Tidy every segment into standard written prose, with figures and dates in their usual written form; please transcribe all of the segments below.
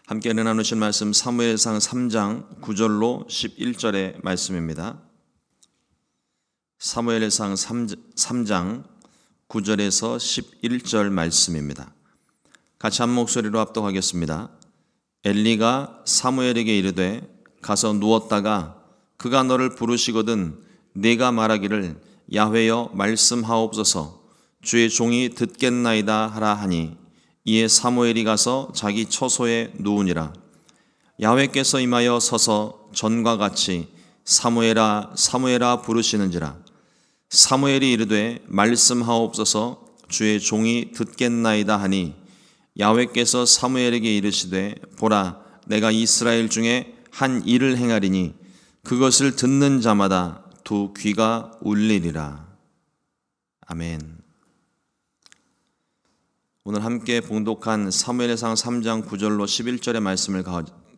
함께 은혜 나누실 말씀 사무엘상 3장 9절로 11절의 말씀입니다. 사무엘상 3장 9절에서 11절 말씀입니다. 같이 한 목소리로 합독하겠습니다. 엘리가 사무엘에게 이르되 가서 누웠다가 그가 너를 부르시거든 네가 말하기를 야훼여 말씀하옵소서 주의 종이 듣겠나이다 하라 하니 이에 사무엘이 가서 자기 처소에 누우니라. 야훼께서 임하여 서서 전과 같이 사무엘아 사무엘아 부르시는지라. 사무엘이 이르되 말씀하옵소서 주의 종이 듣겠나이다 하니 야훼께서 사무엘에게 이르시되 보라 내가 이스라엘 중에 한 일을 행하리니 그것을 듣는 자마다 두 귀가 울리리라. 아멘. 오늘 함께 봉독한 사무엘상 3장 9절로 11절의 말씀을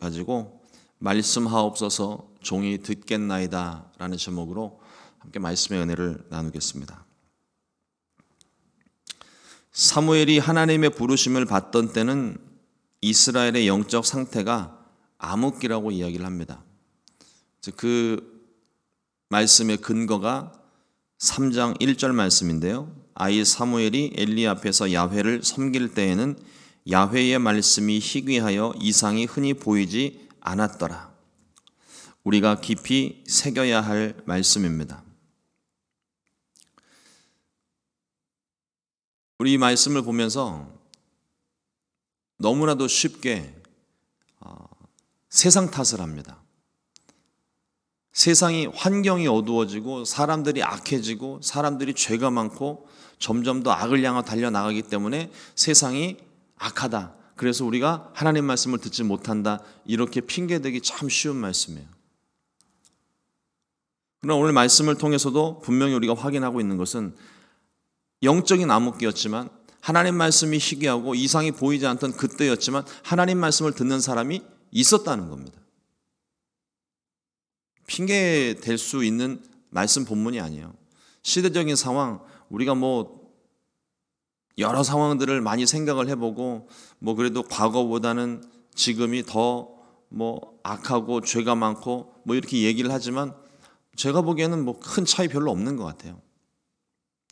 가지고 말씀하옵소서 종이 듣겠나이다 라는 제목으로 함께 말씀의 은혜를 나누겠습니다. 사무엘이 하나님의 부르심을 받던 때는 이스라엘의 영적 상태가 암흑기라고 이야기를 합니다. 그 말씀의 근거가 3장 1절 말씀인데요. 아이 사무엘이 엘리 앞에서 야훼를 섬길 때에는 야훼의 말씀이 희귀하여 이상이 흔히 보이지 않았더라. 우리가 깊이 새겨야 할 말씀입니다. 우리 이 말씀을 보면서 너무나도 쉽게 세상 탓을 합니다. 세상이 환경이 어두워지고 사람들이 악해지고 사람들이 죄가 많고 점점 더 악을 향해 달려나가기 때문에 세상이 악하다. 그래서 우리가 하나님 말씀을 듣지 못한다. 이렇게 핑계대기 참 쉬운 말씀이에요. 그러나 오늘 말씀을 통해서도 분명히 우리가 확인하고 있는 것은 영적인 암흑기였지만 하나님 말씀이 희귀하고 이상이 보이지 않던 그때였지만 하나님 말씀을 듣는 사람이 있었다는 겁니다. 핑계 댈 수 있는 말씀 본문이 아니에요. 시대적인 상황, 우리가 여러 상황들을 많이 생각을 해보고 그래도 과거보다는 지금이 더 악하고 죄가 많고 이렇게 얘기를 하지만 제가 보기에는 큰 차이 별로 없는 것 같아요.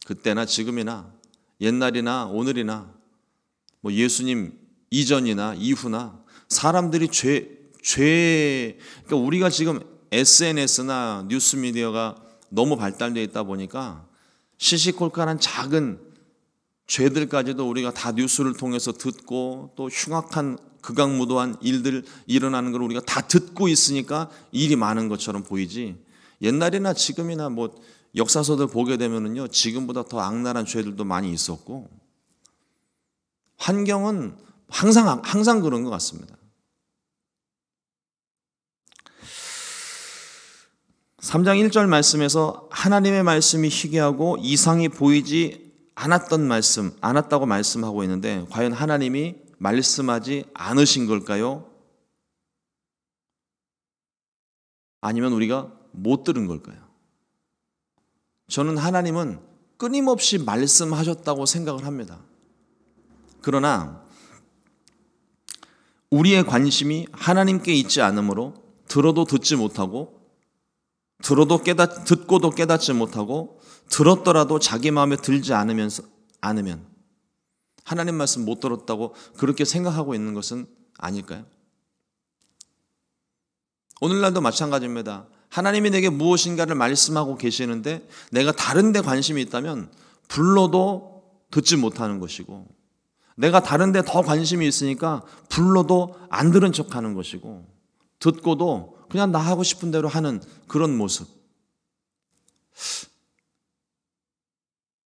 그때나 지금이나 옛날이나 오늘이나 예수님 이전이나 이후나 사람들이 그러니까 우리가 지금 SNS나 뉴스미디어가 너무 발달되어 있다 보니까 시시콜콜한 작은 죄들까지도 우리가 다 뉴스를 통해서 듣고 또 흉악한 극악무도한 일들 일어나는 걸 우리가 다 듣고 있으니까 일이 많은 것처럼 보이지 옛날이나 지금이나 역사서들 보게 되면은요 지금보다 더 악랄한 죄들도 많이 있었고 환경은 항상 그런 것 같습니다. 3장 1절 말씀에서 하나님의 말씀이 희귀하고 이상이 보이지 않았다고 말씀하고 있는데 과연 하나님이 말씀하지 않으신 걸까요? 아니면 우리가 못 들은 걸까요? 저는 하나님은 끊임없이 말씀하셨다고 생각을 합니다. 그러나 우리의 관심이 하나님께 있지 않으므로 들어도 듣지 못하고 듣고도 깨닫지 못하고 들었더라도 자기 마음에 들지 않으면 하나님 말씀 못 들었다고 그렇게 생각하고 있는 것은 아닐까요? 오늘날도 마찬가지입니다. 하나님이 내게 무엇인가를 말씀하고 계시는데 내가 다른 데 관심이 있다면 불러도 듣지 못하는 것이고 내가 다른 데 더 관심이 있으니까 불러도 안 들은 척하는 것이고 듣고도 그냥 나 하고 싶은 대로 하는 그런 모습.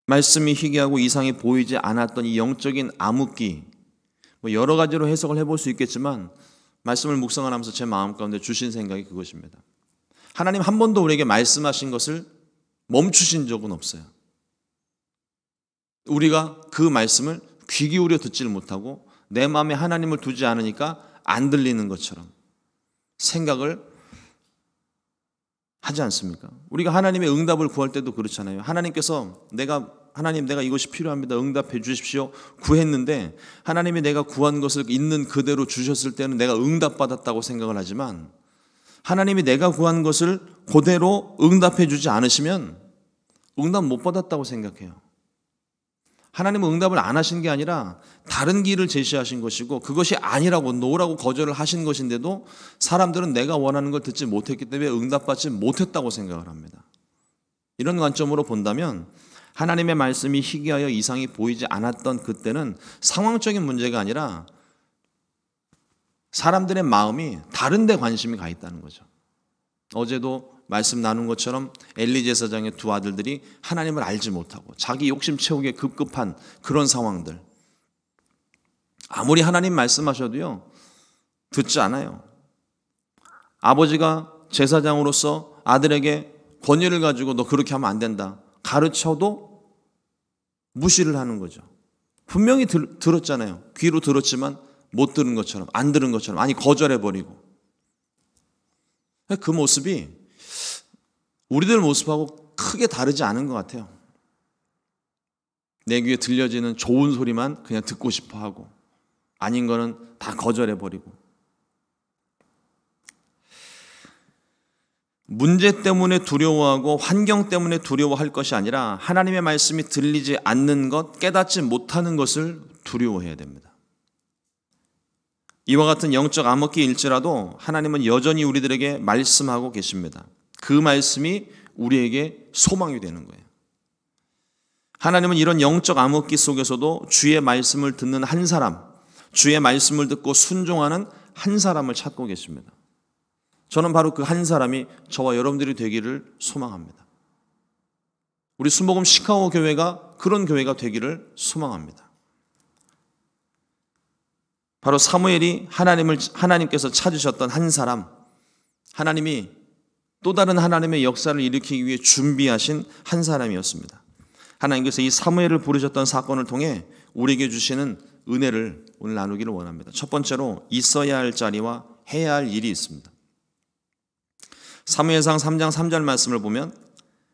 말씀이 희귀하고 이상이 보이지 않았던 이 영적인 암흑기 여러 가지로 해석을 해볼 수 있겠지만 말씀을 묵상하면서 제 마음 가운데 주신 생각이 그것입니다. 하나님 한 번도 우리에게 말씀하신 것을 멈추신 적은 없어요. 우리가 그 말씀을 귀 기울여 듣지를 못하고 내 마음에 하나님을 두지 않으니까 안 들리는 것처럼 생각을 하지 않습니까? 우리가 하나님의 응답을 구할 때도 그렇잖아요. 하나님께서 하나님 내가 이것이 필요합니다. 응답해 주십시오. 구했는데 하나님이 내가 구한 것을 있는 그대로 주셨을 때는 내가 응답받았다고 생각을 하지만 하나님이 내가 구한 것을 그대로 응답해 주지 않으시면 응답 못 받았다고 생각해요. 하나님은 응답을 안 하신 게 아니라 다른 길을 제시하신 것이고 그것이 아니라고 노라고 거절을 하신 것인데도 사람들은 내가 원하는 걸 듣지 못했기 때문에 응답받지 못했다고 생각을 합니다. 이런 관점으로 본다면 하나님의 말씀이 희귀하여 이상이 보이지 않았던 그때는 상황적인 문제가 아니라 사람들의 마음이 다른 데 관심이 가 있다는 거죠. 어제도 말씀 나눈 것처럼 엘리 제사장의 두 아들들이 하나님을 알지 못하고 자기 욕심 채우기에 급급한 그런 상황들. 아무리 하나님 말씀하셔도요 듣지 않아요. 아버지가 제사장으로서 아들에게 권위를 가지고 너 그렇게 하면 안 된다 가르쳐도 무시를 하는 거죠. 분명히 들었잖아요. 귀로 들었지만 못 들은 것처럼, 안 들은 것처럼, 아니 거절해버리고. 그 모습이 우리들 모습하고 크게 다르지 않은 것 같아요. 내 귀에 들려지는 좋은 소리만 그냥 듣고 싶어 하고 아닌 거는 다 거절해버리고. 문제 때문에 두려워하고 환경 때문에 두려워할 것이 아니라 하나님의 말씀이 들리지 않는 것, 깨닫지 못하는 것을 두려워해야 됩니다. 이와 같은 영적 암흑기일지라도 하나님은 여전히 우리들에게 말씀하고 계십니다. 그 말씀이 우리에게 소망이 되는 거예요. 하나님은 이런 영적 암흑기 속에서도 주의 말씀을 듣는 한 사람, 주의 말씀을 듣고 순종하는 한 사람을 찾고 계십니다. 저는 바로 그 한 사람이 저와 여러분들이 되기를 소망합니다. 우리 순복음 시카고 교회가 그런 교회가 되기를 소망합니다. 바로 사무엘이 하나님께서 찾으셨던 한 사람, 하나님이 또 다른 하나님의 역사를 일으키기 위해 준비하신 한 사람이었습니다. 하나님께서 이 사무엘을 부르셨던 사건을 통해 우리에게 주시는 은혜를 오늘 나누기를 원합니다. 첫 번째로 있어야 할 자리와 해야 할 일이 있습니다. 사무엘상 3장 3절 말씀을 보면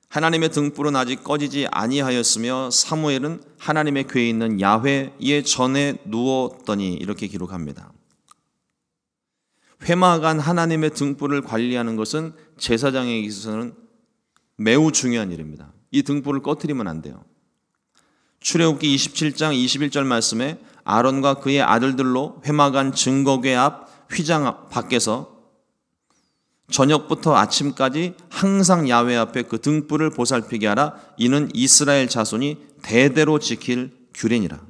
하나님의 등불은 아직 꺼지지 아니하였으며 사무엘은 하나님의 궤에 있는 야훼의 전에 누웠더니 이렇게 기록합니다. 회막안 하나님의 등불을 관리하는 것은 제사장에게 있어서는 매우 중요한 일입니다. 이 등불을 꺼트리면 안 돼요. 출애굽기 27장 21절 말씀에 아론과 그의 아들들로 회막안 증거궤 앞 휘장 밖에서 저녁부터 아침까지 항상 야훼 앞에 그 등불을 보살피게 하라. 이는 이스라엘 자손이 대대로 지킬 규례니라.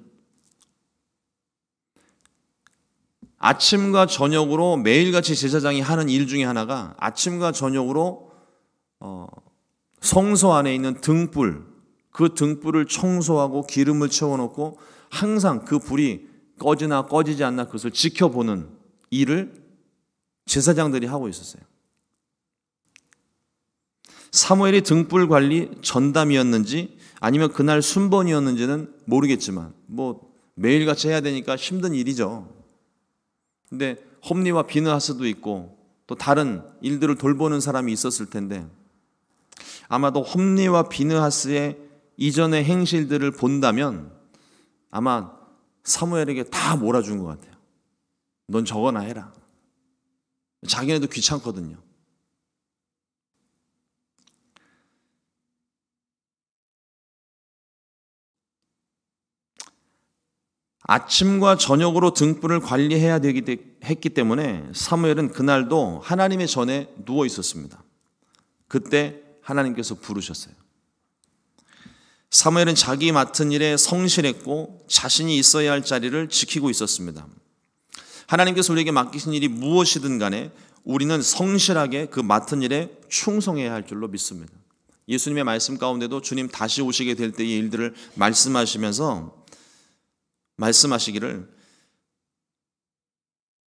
아침과 저녁으로 매일같이 제사장이 하는 일 중에 하나가 아침과 저녁으로 성소 안에 있는 등불, 그 등불을 청소하고 기름을 채워놓고 항상 그 불이 꺼지나 꺼지지 않나 그것을 지켜보는 일을 제사장들이 하고 있었어요. 사무엘이 등불 관리 전담이었는지 아니면 그날 순번이었는지는 모르겠지만 매일같이 해야 되니까 힘든 일이죠. 근데 홈리와 비느하스도 있고 또 다른 일들을 돌보는 사람이 있었을 텐데 아마도 홈리와 비느하스의 이전의 행실들을 본다면 아마 사무엘에게 다 몰아준 것 같아요. 넌 저거나 해라. 자기네도 귀찮거든요. 아침과 저녁으로 등불을 관리해야 했기 때문에 사무엘은 그날도 하나님의 전에 누워 있었습니다. 그때 하나님께서 부르셨어요. 사무엘은 자기 맡은 일에 성실했고 자신이 있어야 할 자리를 지키고 있었습니다. 하나님께서 우리에게 맡기신 일이 무엇이든 간에 우리는 성실하게 그 맡은 일에 충성해야 할 줄로 믿습니다. 예수님의 말씀 가운데도 주님 다시 오시게 될 때의 일들을 말씀하시기를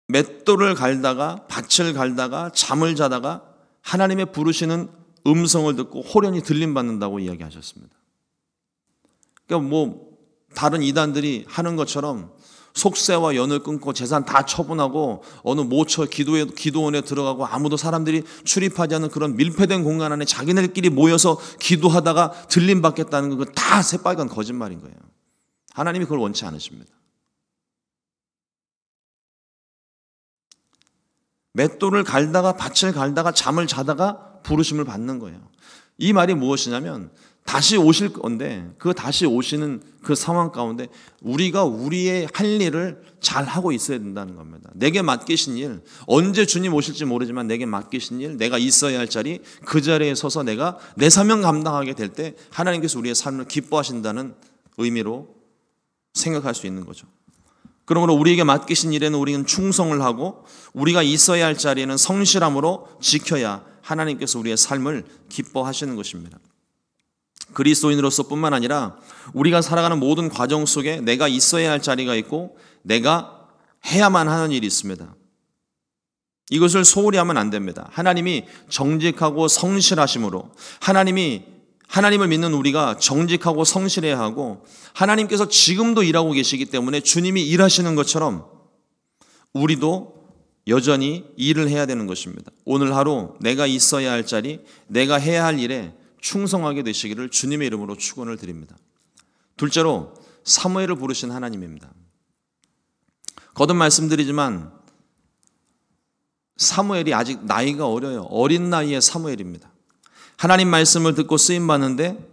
맷돌을 갈다가 밭을 갈다가 잠을 자다가 하나님의 부르시는 음성을 듣고 호련히 들림받는다고 이야기하셨습니다. 그러니까 다른 이단들이 하는 것처럼 속세와 연을 끊고 재산 다 처분하고 어느 모처 기도원에 들어가고 아무도 사람들이 출입하지 않는 그런 밀폐된 공간 안에 자기네들끼리 모여서 기도하다가 들림받겠다는 건 다 새빨간 거짓말인 거예요. 하나님이 그걸 원치 않으십니다. 맷돌을 갈다가 밭을 갈다가 잠을 자다가 부르심을 받는 거예요. 이 말이 무엇이냐면 다시 오실 건데 그 다시 오시는 그 상황 가운데 우리가 우리의 할 일을 잘 하고 있어야 된다는 겁니다. 내게 맡기신 일, 언제 주님 오실지 모르지만 내게 맡기신 일, 내가 있어야 할 자리, 그 자리에 서서 내가 내 사명 감당하게 될 때 하나님께서 우리의 삶을 기뻐하신다는 의미로 생각할 수 있는 거죠. 그러므로 우리에게 맡기신 일에는 우리는 충성을 하고 우리가 있어야 할 자리에는 성실함으로 지켜야 하나님께서 우리의 삶을 기뻐하시는 것입니다. 그리스도인으로서 뿐만 아니라 우리가 살아가는 모든 과정 속에 내가 있어야 할 자리가 있고 내가 해야만 하는 일이 있습니다. 이것을 소홀히 하면 안 됩니다. 하나님이 정직하고 성실하심으로 하나님을 믿는 우리가 정직하고 성실해야 하고 하나님께서 지금도 일하고 계시기 때문에 주님이 일하시는 것처럼 우리도 여전히 일을 해야 되는 것입니다. 오늘 하루 내가 있어야 할 자리, 내가 해야 할 일에 충성하게 되시기를 주님의 이름으로 축원을 드립니다. 둘째로 사무엘을 부르신 하나님입니다. 거듭 말씀드리지만 사무엘이 아직 나이가 어려요. 어린 나이의 사무엘입니다. 하나님 말씀을 듣고 쓰임받는데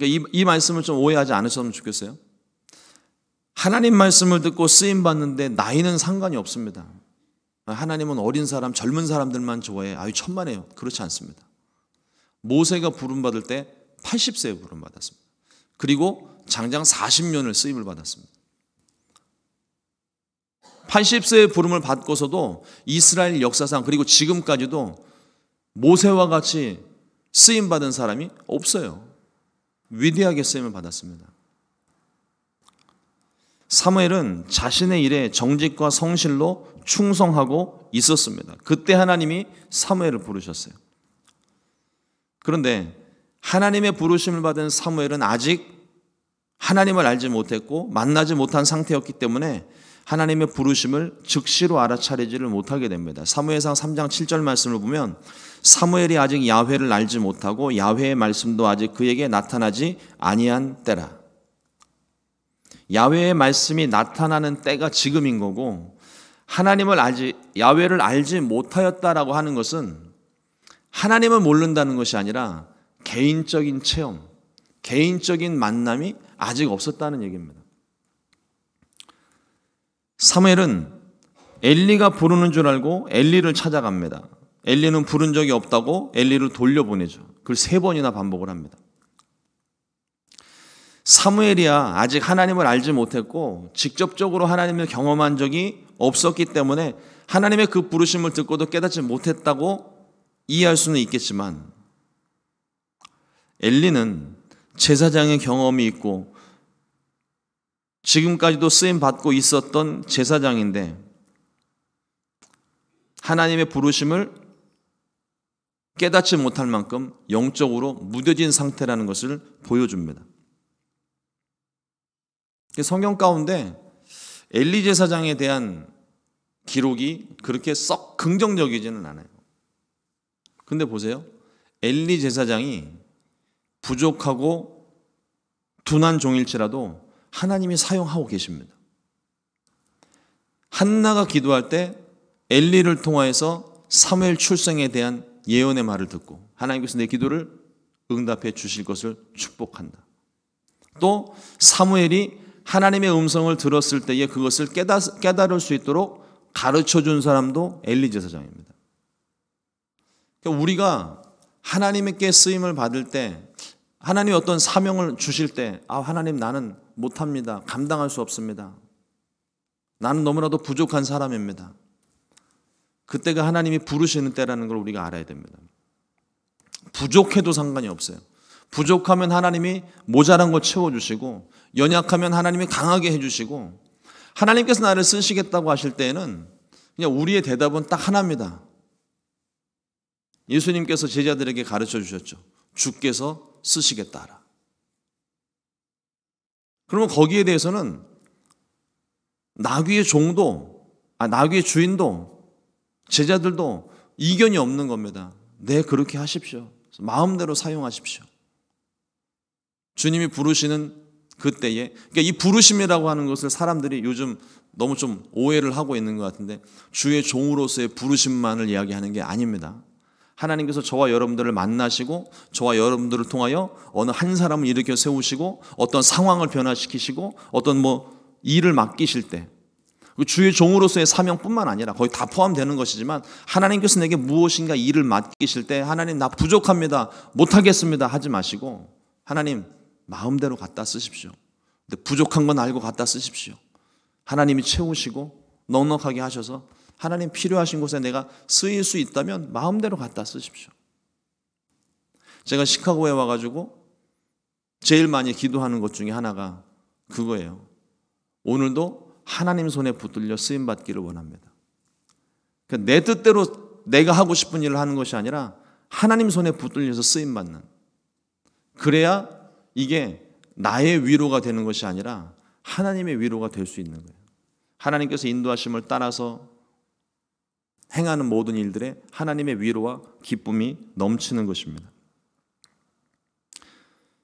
이 말씀을 좀 오해하지 않으셨으면 좋겠어요. 하나님 말씀을 듣고 쓰임받는데 나이는 상관이 없습니다. 하나님은 어린 사람, 젊은 사람들만 좋아해. 아유 천만에요. 그렇지 않습니다. 모세가 부름받을 때 80세에 부름받았습니다. 그리고 장장 40년을 쓰임을 받았습니다. 80세의 부름을 받고서도 이스라엘 역사상 그리고 지금까지도 모세와 같이 쓰임받은 사람이 없어요. 위대하게 쓰임을 받았습니다. 사무엘은 자신의 일에 정직과 성실로 충성하고 있었습니다. 그때 하나님이 사무엘을 부르셨어요. 그런데 하나님의 부르심을 받은 사무엘은 아직 하나님을 알지 못했고 만나지 못한 상태였기 때문에 하나님의 부르심을 즉시로 알아차리지를 못하게 됩니다. 사무엘상 3장 7절 말씀을 보면 사무엘이 아직 야훼를 알지 못하고 야훼의 말씀도 아직 그에게 나타나지 아니한 때라. 야훼의 말씀이 나타나는 때가 지금인 거고 야훼를 알지 못하였다라고 하는 것은 하나님을 모른다는 것이 아니라 개인적인 체험, 개인적인 만남이 아직 없었다는 얘기입니다. 사무엘은 엘리가 부르는 줄 알고 엘리를 찾아갑니다. 엘리는 부른 적이 없다고 엘리를 돌려보내죠. 그걸 3번이나 반복을 합니다. 사무엘이야 아직 하나님을 알지 못했고 직접적으로 하나님을 경험한 적이 없었기 때문에 하나님의 그 부르심을 듣고도 깨닫지 못했다고 이해할 수는 있겠지만 엘리는 제사장의 경험이 있고 지금까지도 쓰임받고 있었던 제사장인데 하나님의 부르심을 깨닫지 못할 만큼 영적으로 무뎌진 상태라는 것을 보여줍니다. 성경 가운데 엘리 제사장에 대한 기록이 그렇게 썩 긍정적이지는 않아요. 근데 보세요. 엘리 제사장이 부족하고 둔한 종일지라도 하나님이 사용하고 계십니다. 한나가 기도할 때 엘리를 통하여서 사무엘 출생에 대한 예언의 말을 듣고 하나님께서 내 기도를 응답해 주실 것을 축복한다. 또 사무엘이 하나님의 음성을 들었을 때에 그것을 깨달을 수 있도록 가르쳐 준 사람도 엘리 제사장입니다. 그러니까 우리가 하나님께 쓰임을 받을 때 하나님이 어떤 사명을 주실 때 하나님 나는 못합니다. 감당할 수 없습니다. 나는 너무나도 부족한 사람입니다. 그때가 하나님이 부르시는 때라는 걸 우리가 알아야 됩니다. 부족해도 상관이 없어요. 부족하면 하나님이 모자란 거 채워주시고 연약하면 하나님이 강하게 해주시고 하나님께서 나를 쓰시겠다고 하실 때에는 그냥 우리의 대답은 딱 하나입니다. 예수님께서 제자들에게 가르쳐 주셨죠. 주께서 쓰시겠다 하라. 그러면 거기에 대해서는 나귀의 종도, 나귀의 주인도, 제자들도 이견이 없는 겁니다. 네, 그렇게 하십시오. 마음대로 사용하십시오. 주님이 부르시는 그때에, 그러니까 이 부르심이라고 하는 것을 사람들이 요즘 너무 좀 오해를 하고 있는 것 같은데, 주의 종으로서의 부르심만을 이야기하는 게 아닙니다. 하나님께서 저와 여러분들을 만나시고 저와 여러분들을 통하여 어느 한 사람을 일으켜 세우시고 어떤 상황을 변화시키시고 어떤 일을 맡기실 때, 주의 종으로서의 사명뿐만 아니라 거의 다 포함되는 것이지만, 하나님께서 내게 무엇인가 일을 맡기실 때 하나님 나 부족합니다, 못하겠습니다 하지 마시고 하나님 마음대로 갖다 쓰십시오. 근데 부족한 건 알고 갖다 쓰십시오. 하나님이 채우시고 넉넉하게 하셔서 하나님 필요하신 곳에 내가 쓰일 수 있다면 마음대로 갖다 쓰십시오. 제가 시카고에 와가지고 제일 많이 기도하는 것 중에 하나가 그거예요. 오늘도 하나님 손에 붙들려 쓰임받기를 원합니다. 그러니까 내 뜻대로 내가 하고 싶은 일을 하는 것이 아니라 하나님 손에 붙들려서 쓰임받는, 그래야 이게 나의 위로가 되는 것이 아니라 하나님의 위로가 될 수 있는 거예요. 하나님께서 인도하심을 따라서 행하는 모든 일들에 하나님의 위로와 기쁨이 넘치는 것입니다.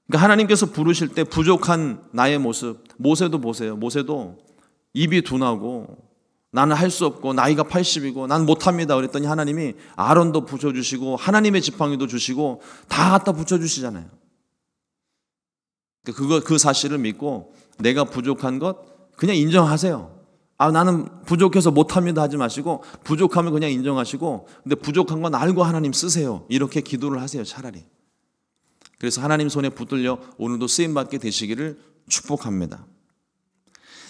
그러니까 하나님께서 부르실 때 부족한 나의 모습, 모세도 보세요. 모세도 입이 둔하고 나는 할 수 없고 나이가 80이고 난 못합니다 그랬더니 하나님이 아론도 붙여주시고 하나님의 지팡이도 주시고 다 갖다 붙여주시잖아요. 그 사실을 믿고 내가 부족한 것 그냥 인정하세요. 나는 부족해서 못합니다 하지 마시고 부족하면 그냥 인정하시고, 근데 부족한 건 알고 하나님 쓰세요. 이렇게 기도를 하세요, 차라리. 그래서 하나님 손에 붙들려 오늘도 쓰임받게 되시기를 축복합니다.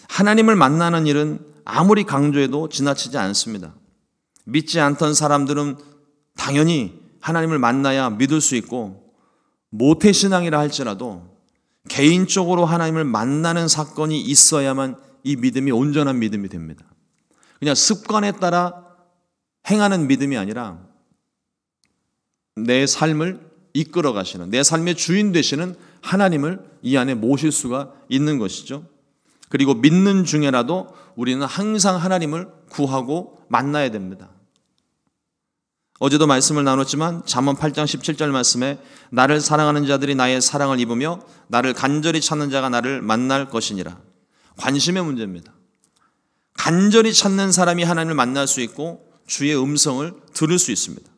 하나님을 만나는 일은 아무리 강조해도 지나치지 않습니다. 믿지 않던 사람들은 당연히 하나님을 만나야 믿을 수 있고, 모태신앙이라 할지라도 개인적으로 하나님을 만나는 사건이 있어야만 이 믿음이 온전한 믿음이 됩니다. 그냥 습관에 따라 행하는 믿음이 아니라 내 삶을 이끌어 가시는, 내 삶의 주인 되시는 하나님을 이 안에 모실 수가 있는 것이죠. 그리고 믿는 중에라도 우리는 항상 하나님을 구하고 만나야 됩니다. 어제도 말씀을 나눴지만 잠언 8장 17절 말씀에 나를 사랑하는 자들이 나의 사랑을 입으며 나를 간절히 찾는 자가 나를 만날 것이니라. 관심의 문제입니다. 간절히 찾는 사람이 하나님을 만날 수 있고 주의 음성을 들을 수 있습니다.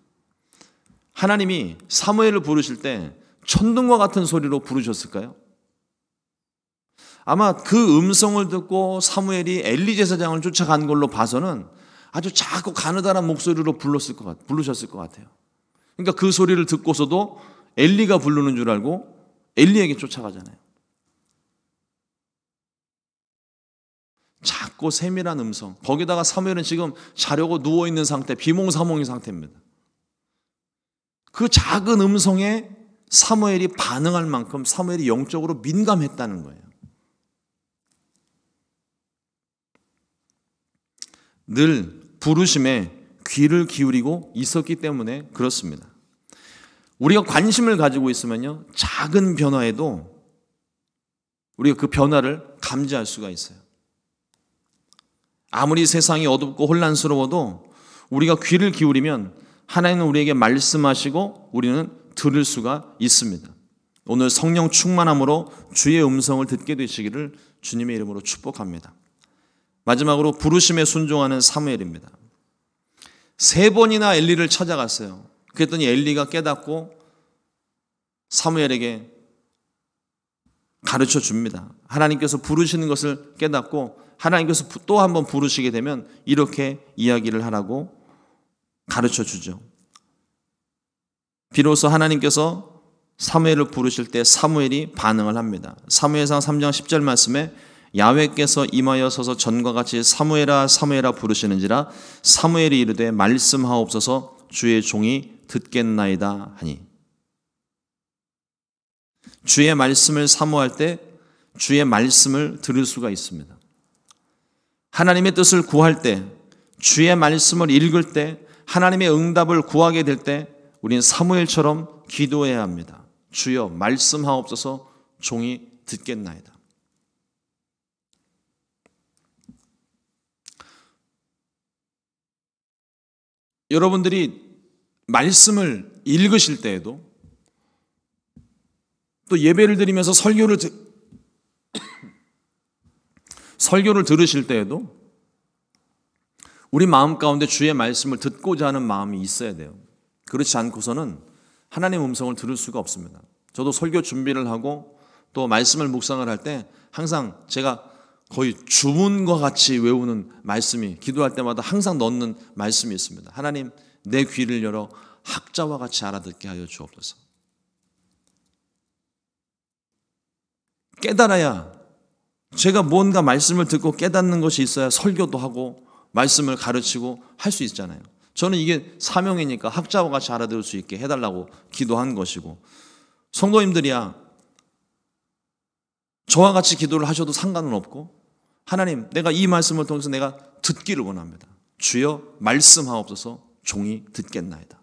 하나님이 사무엘을 부르실 때 천둥과 같은 소리로 부르셨을까요? 아마 그 음성을 듣고 사무엘이 엘리 제사장을 쫓아간 걸로 봐서는 아주 작고 가느다란 목소리로 부르셨을 것 같아요. 그러니까 그 소리를 듣고서도 엘리가 부르는 줄 알고 엘리에게 쫓아가잖아요. 작고 세밀한 음성. 거기다가 사무엘은 지금 자려고 누워있는 상태, 비몽사몽인 상태입니다. 그 작은 음성에 사무엘이 반응할 만큼 사무엘이 영적으로 민감했다는 거예요. 늘 부르심에 귀를 기울이고 있었기 때문에 그렇습니다. 우리가 관심을 가지고 있으면요, 작은 변화에도 우리가 그 변화를 감지할 수가 있어요. 아무리 세상이 어둡고 혼란스러워도 우리가 귀를 기울이면 하나님은 우리에게 말씀하시고 우리는 들을 수가 있습니다. 오늘 성령 충만함으로 주의 음성을 듣게 되시기를 주님의 이름으로 축복합니다. 마지막으로 부르심에 순종하는 사무엘입니다. 3번이나 엘리를 찾아갔어요. 그랬더니 엘리가 깨닫고 사무엘에게 가르쳐 줍니다. 하나님께서 부르시는 것을 깨닫고 하나님께서 또 한 번 부르시게 되면 이렇게 이야기를 하라고 가르쳐 주죠. 비로소 하나님께서 사무엘을 부르실 때 사무엘이 반응을 합니다. 사무엘상 3장 10절 말씀에 야훼께서 임하여 서서 전과 같이 사무엘아 사무엘아 부르시는지라 사무엘이 이르되 말씀하옵소서 주의 종이 듣겠나이다 하니. 주의 말씀을 사모할 때 주의 말씀을 들을 수가 있습니다. 하나님의 뜻을 구할 때, 주의 말씀을 읽을 때, 하나님의 응답을 구하게 될 때 우리는 사무엘처럼 기도해야 합니다. 주여 말씀하옵소서 종이 듣겠나이다. 여러분들이 말씀을 읽으실 때에도 또 예배를 드리면서 설교를 들으실 때에도 우리 마음 가운데 주의 말씀을 듣고자 하는 마음이 있어야 돼요. 그렇지 않고서는 하나님의 음성을 들을 수가 없습니다. 저도 설교 준비를 하고 또 말씀을 묵상을 할 때 항상 제가 거의 주문과 같이 외우는 말씀이, 기도할 때마다 항상 넣는 말씀이 있습니다. 하나님, 내 귀를 열어 학자와 같이 알아듣게 하여 주옵소서. 깨달아야, 제가 뭔가 말씀을 듣고 깨닫는 것이 있어야 설교도 하고 말씀을 가르치고 할 수 있잖아요. 저는 이게 사명이니까 학자와 같이 알아들을 수 있게 해달라고 기도한 것이고, 성도님들이야 저와 같이 기도를 하셔도 상관은 없고, 하나님, 내가 이 말씀을 통해서 내가 듣기를 원합니다. 주여 말씀하옵소서. 종이 듣겠나이다.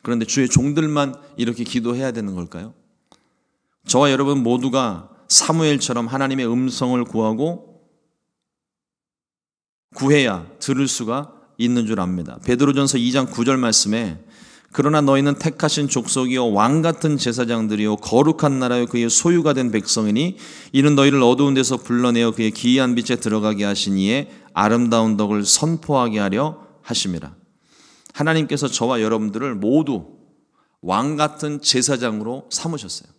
그런데 주의 종들만 이렇게 기도해야 되는 걸까요? 저와 여러분 모두가 사무엘처럼 하나님의 음성을 구해야 들을 수가 있는 줄 압니다. 베드로전서 2장 9절 말씀에 그러나 너희는 택하신 족속이요 왕같은 제사장들이요 거룩한 나라요 그의 소유가 된 백성이니 이는 너희를 어두운 데서 불러내어 그의 기이한 빛에 들어가게 하신 이의 아름다운 덕을 선포하게 하려 하심이라. 하나님께서 저와 여러분들을 모두 왕같은 제사장으로 삼으셨어요.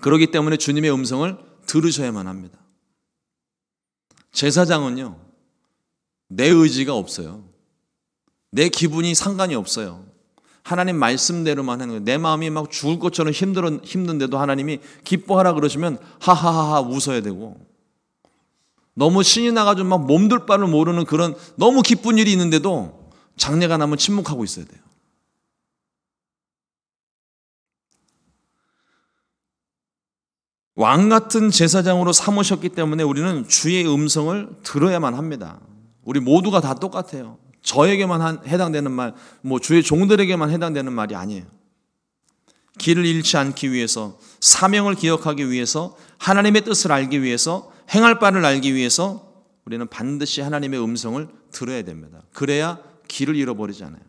그렇기 때문에 주님의 음성을 들으셔야만 합니다. 제사장은요, 내 의지가 없어요. 내 기분이 상관이 없어요. 하나님 말씀대로만 하는 거예요. 내 마음이 막 죽을 것처럼 힘든데도 하나님이 기뻐하라 그러시면 하하하하 웃어야 되고, 너무 신이 나가지고 막 몸둘 바를 모르는 그런 너무 기쁜 일이 있는데도 장례가 나면 침묵하고 있어야 돼요. 왕같은 제사장으로 삼으셨기 때문에 우리는 주의 음성을 들어야만 합니다. 우리 모두가 다 똑같아요. 저에게만 해당되는 말, 주의 종들에게만 해당되는 말이 아니에요. 길을 잃지 않기 위해서, 사명을 기억하기 위해서, 하나님의 뜻을 알기 위해서, 행할 바를 알기 위해서 우리는 반드시 하나님의 음성을 들어야 됩니다. 그래야 길을 잃어버리지 않아요.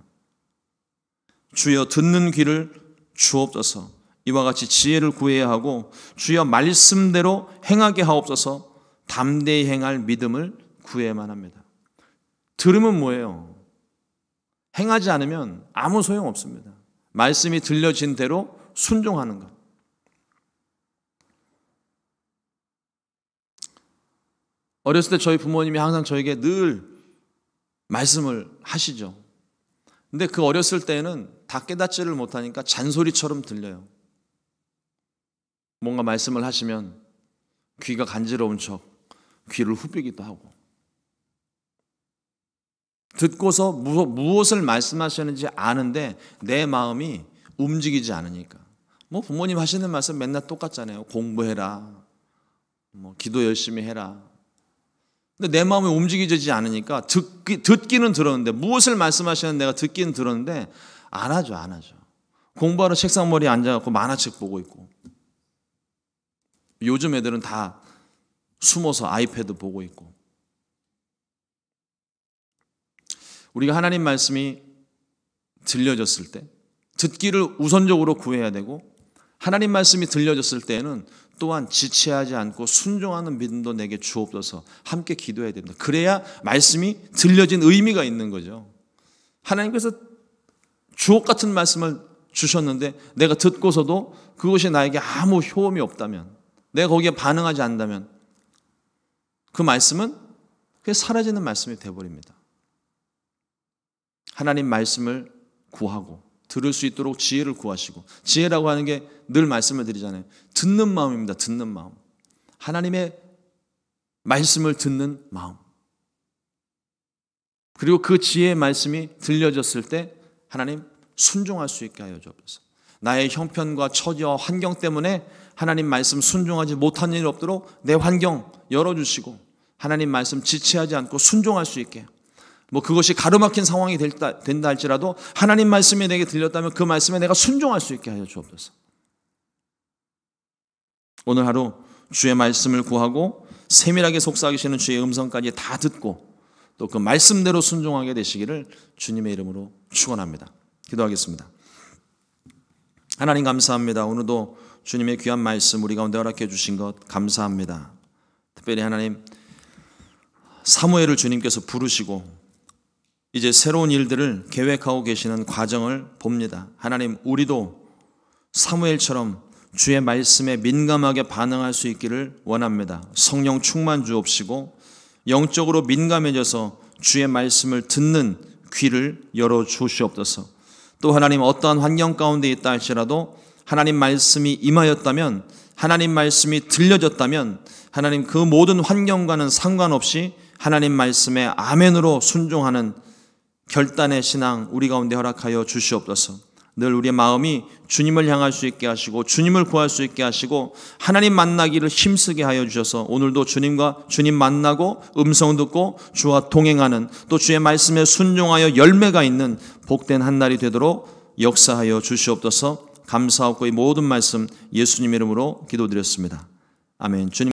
주여 듣는 귀를 주옵소서. 이와 같이 지혜를 구해야 하고, 주여 말씀대로 행하게 하옵소서. 담대히 행할 믿음을 구해야만 합니다. 들으면 뭐예요? 행하지 않으면 아무 소용 없습니다. 말씀이 들려진 대로 순종하는 것. 어렸을 때 저희 부모님이 항상 저에게 늘 말씀을 하시죠. 근데 그 어렸을 때는 다 깨닫지를 못하니까 잔소리처럼 들려요. 뭔가 말씀을 하시면 귀가 간지러운 척 귀를 후비기도 하고, 듣고서 무엇을 말씀하시는지 아는데 내 마음이 움직이지 않으니까. 부모님 하시는 말씀 맨날 똑같잖아요. 공부해라, 기도 열심히 해라. 근데 내 마음이 움직이지 않으니까 듣기는 들었는데, 무엇을 말씀하시는 내가 듣기는 들었는데 안 하죠. 공부하러 책상 머리에 앉아갖고 만화책 보고 있고, 요즘 애들은 다 숨어서 아이패드 보고 있고. 우리가 하나님 말씀이 들려졌을 때 듣기를 우선적으로 구해야 되고, 하나님 말씀이 들려졌을 때에는 또한 지체하지 않고 순종하는 믿음도 내게 주옵소서 함께 기도해야 됩니다. 그래야 말씀이 들려진 의미가 있는 거죠. 하나님께서 주옥 같은 말씀을 주셨는데 내가 듣고서도 그것이 나에게 아무 효험이 없다면, 내가 거기에 반응하지 않는다면 그 말씀은 그게 사라지는 말씀이 되어버립니다. 하나님 말씀을 구하고 들을 수 있도록 지혜를 구하시고, 지혜라고 하는 게 늘 말씀을 드리잖아요. 듣는 마음입니다. 듣는 마음. 하나님의 말씀을 듣는 마음. 그리고 그 지혜의 말씀이 들려졌을 때 하나님 순종할 수 있게 하여 주옵소서. 나의 형편과 처지와 환경 때문에 하나님 말씀 순종하지 못한 일이 없도록 내 환경 열어주시고, 하나님 말씀 지체하지 않고 순종할 수 있게, 그것이 가로막힌 상황이 된다 할지라도 하나님 말씀이 내게 들렸다면 그 말씀에 내가 순종할 수 있게 하여 주옵소서. 오늘 하루 주의 말씀을 구하고 세밀하게 속삭이시는 주의 음성까지 다 듣고 또 그 말씀대로 순종하게 되시기를 주님의 이름으로 축원합니다. 기도하겠습니다. 하나님 감사합니다. 오늘도 주님의 귀한 말씀 우리 가운데 허락해 주신 것 감사합니다. 특별히 하나님 사무엘을 주님께서 부르시고 이제 새로운 일들을 계획하고 계시는 과정을 봅니다. 하나님 우리도 사무엘처럼 주의 말씀에 민감하게 반응할 수 있기를 원합니다. 성령 충만 주옵시고 영적으로 민감해져서 주의 말씀을 듣는 귀를 열어 주시옵소서. 또 하나님 어떠한 환경 가운데 있다 할지라도 하나님 말씀이 임하였다면, 하나님 말씀이 들려졌다면 하나님 그 모든 환경과는 상관없이 하나님 말씀에 아멘으로 순종하는 결단의 신앙 우리 가운데 허락하여 주시옵소서. 늘 우리의 마음이 주님을 향할 수 있게 하시고 주님을 구할 수 있게 하시고 하나님 만나기를 힘쓰게 하여 주셔서 오늘도 주님 만나고 음성 듣고 주와 동행하는 또 주의 말씀에 순종하여 열매가 있는 복된 한 날이 되도록 역사하여 주시옵소서. 감사하고 이 모든 말씀 예수님 이름으로 기도드렸습니다. 아멘. 주님